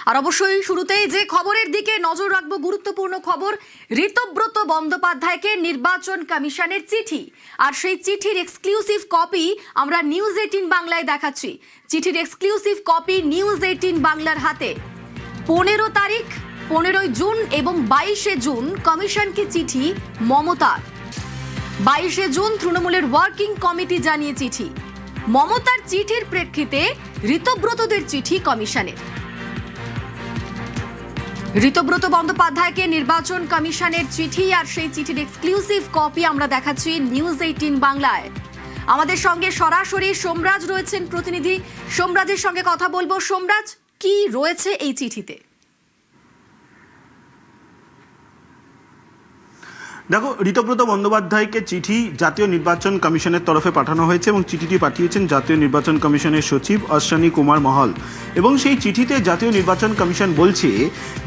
আর অবশ্যই শুরুতেই যে খবরের দিকে নজর রাখবো, গুরুত্বপূর্ণ খবর, ঋতব্রত বন্দ্যোপাধ্যায়কে নির্বাচন কমিশনের চিঠি। আর সেই চিঠির এক্সক্লুসিভ কপি আমরা নিউজ 18 বাংলায় দেখাচ্ছি। চিঠির এক্সক্লুসিভ কপি নিউজ 18 বাংলার হাতে। 15 তারিখ, 15 জুন এবং 22 জুন কমিশনকে চিঠি মমতার। 22 জুন তৃণমূলের ওয়ার্কিং কমিটি জানিয়ে চিঠি। মমতার চিঠির প্রেক্ষিতে ঋতব্রতদের চিঠি কমিশনের। ঋতব্রত বন্দ্যোপাধ্যায়কে নির্বাচন কমিশনের চিঠি, আর সেই চিঠির এক্সক্লুসিভ কপি আমরা দেখাচ্ছি নিউজ 18 বাংলায়। আমাদের সঙ্গে সরাসরি সোমরাজ রয়েছেন প্রতিনিধি, সোমরাজের সঙ্গে কথা বলবো। সোমরাজ, কি রয়েছে এই চিঠিতে? দেখো, ঋতব্রত বন্দ্যোপাধ্যায়কে চিঠি জাতীয় নির্বাচন কমিশনের তরফে পাঠানো হয়েছে এবং চিঠিটি পাঠিয়েছেন জাতীয় নির্বাচন কমিশনের সচিব অশ্বিনী কুমার মহল। এবং সেই চিঠিতে জাতীয় নির্বাচন কমিশন বলছে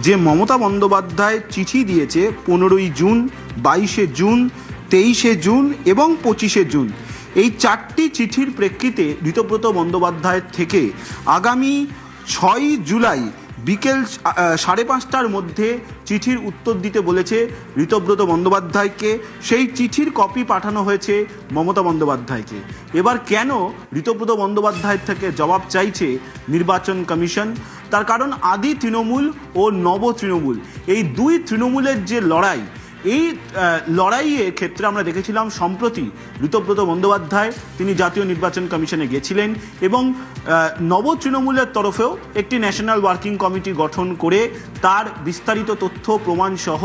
যে মমতা বন্দ্যোপাধ্যায় চিঠি দিয়েছে 15 জুন, 22 জুন, 23 জুন এবং 25 জুন। এই 4টি চিঠির প্রেক্ষিতে ঋতব্রত বন্দ্যোপাধ্যায়ের থেকে আগামী 6 জুলাই বিকেল 5:30টার মধ্যে চিঠির উত্তর দিতে বলেছে ঋতব্রত বন্দ্যোপাধ্যায়কে। সেই চিঠির কপি পাঠানো হয়েছে মমতা বন্দ্যোপাধ্যায়কে। এবার কেন ঋতব্রত বন্দ্যোপাধ্যায়ের থেকে জবাব চাইছে নির্বাচন কমিশন? তার কারণ আদি তৃণমূল ও নব তৃণমূল, এই দুই তৃণমূলের যে লড়াই, এই লড়াইয়ের ক্ষেত্রে আমরা দেখেছিলাম সম্প্রতি ঋতব্রত বন্দ্যোপাধ্যায় তিনি জাতীয় নির্বাচন কমিশনে গেছিলেন এবং নব তৃণমূলের তরফেও একটি ন্যাশনাল ওয়ার্কিং কমিটি গঠন করে তার বিস্তারিত তথ্য প্রমাণ সহ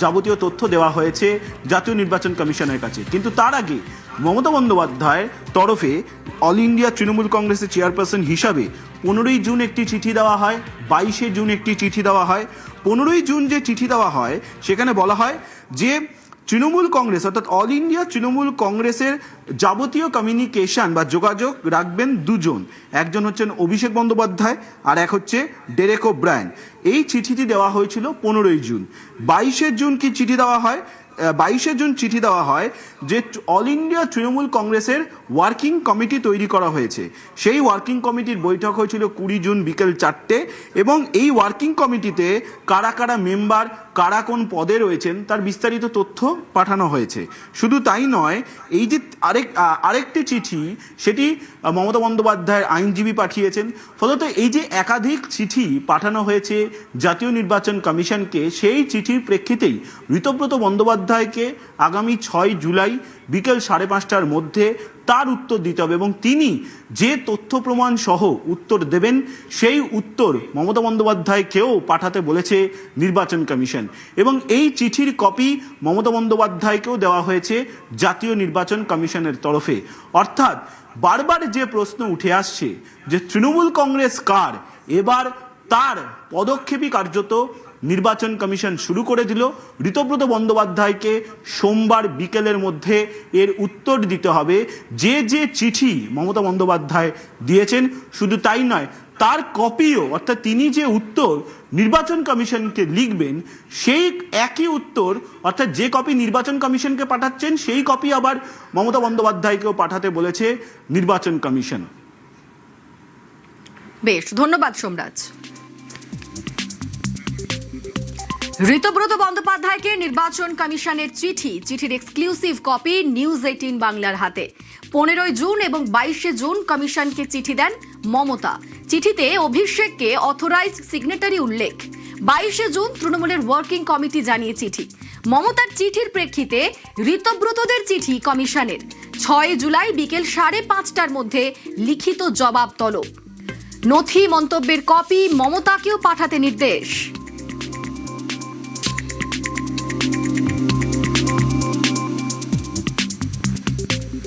যাবতীয় তথ্য দেওয়া হয়েছে জাতীয় নির্বাচন কমিশনের কাছে। কিন্তু তার আগে মমতা বন্দ্যোপাধ্যায়ের তরফে অল ইন্ডিয়া তৃণমূল কংগ্রেসের চেয়ারপারসন হিসাবে 15 জুন একটি চিঠি দেওয়া হয়, 22 জুন একটি চিঠি দেওয়া হয়। 15 জুন যে চিঠি দেওয়া হয় সেখানে বলা হয় যে তৃণমূল কংগ্রেস অর্থাৎ অল ইন্ডিয়া তৃণমূল কংগ্রেসের যাবতীয় কমিউনিকেশন বা যোগাযোগ রাখবেন দুজন, একজন হচ্ছেন অভিষেক বন্দ্যোপাধ্যায় আর এক হচ্ছে ডেরেক ওব্রায়েন। এই চিঠিটি দেওয়া হয়েছিল 15 জুন। 22 জুন কি চিঠি দেওয়া হয়? 22 জুন চিঠি দেওয়া হয় যে অল ইন্ডিয়া তৃণমূল কংগ্রেসের ওয়ার্কিং কমিটি তৈরি করা হয়েছে। সেই ওয়ার্কিং কমিটির বৈঠক হয়েছিল 20 জুন বিকেল 4টে এবং এই ওয়ার্কিং কমিটিতে কারা কারা মেম্বার, কারা কোন পদে রয়েছেন তার বিস্তারিত তথ্য পাঠানো হয়েছে। শুধু তাই নয়, এই যে আরেকটি চিঠি সেটি মমতা বন্দ্যোপাধ্যায়ের আইনজীবী পাঠিয়েছেন। ফলত এই যে একাধিক চিঠি পাঠানো হয়েছে জাতীয় নির্বাচন কমিশনকে, সেই চিঠির প্রেক্ষিতেই ঋতব্রত বন্দ্যোপাধ্যায়কে আগামী 6 জুলাই বিকেল 5:30টার মধ্যে তার উত্তর দিতে হবে এবং তিনি যে তথ্য প্রমাণ সহ উত্তর দেবেন সেই উত্তর মমতা বন্দ্যোপাধ্যায়কেও পাঠাতে বলেছে নির্বাচন কমিশন। এবং এই চিঠির কপি মমতা বন্দ্যোপাধ্যায়কেও দেওয়া হয়েছে জাতীয় নির্বাচন কমিশনের তরফে। অর্থাৎ বারবার যে প্রশ্ন উঠে আসছে যে তৃণমূল কংগ্রেস কার, এবার তার পদক্ষেপই কার্যত নির্বাচন কমিশন শুরু করে দিল। ঋতব্রত বন্দ্যোপাধ্যায়কে সোমবার বিকেলের মধ্যে এর উত্তর দিতে হবে। যে যে চিঠি মমতা বন্দ্যোপাধ্যায় দিয়েছেন, শুধু তাই নয়, তার কপিও, অর্থাৎ তিনি যে উত্তর নির্বাচন কমিশনকে লিখবেন সেই একই উত্তর, অর্থাৎ যে কপি নির্বাচন কমিশনকে পাঠাচ্ছেন সেই কপি আবার মমতা বন্দ্যোপাধ্যায়কেও পাঠাতে বলেছে নির্বাচন কমিশন। বেশ, ধন্যবাদ সোমরাজ। ঋতব্রত বন্দ্যোপাধ্যায়কে নির্বাচন কমিশনের চিঠি, চিঠির এক্সক্লুসিভ কপি নিউজ 18 বাংলার হাতে। 15 জুন এবং 22 জুন কমিশনকে চিঠি দেন মমতা। চিঠিতে অভিষেককে অথরাইজড সিগনেটারি উল্লেখ। 22 জুন তৃণমূলের ওয়ার্কিং কমিটি জানিয়ে চিঠি। মমতার চিঠির প্রেক্ষিতে ঋতব্রতদের চিঠি কমিশনের। 6 জুলাই বিকেল 5:30টার মধ্যে লিখিত জবাব তলব। নথি মন্তব্যের কপি মমতাকেও পাঠাতে নির্দেশ।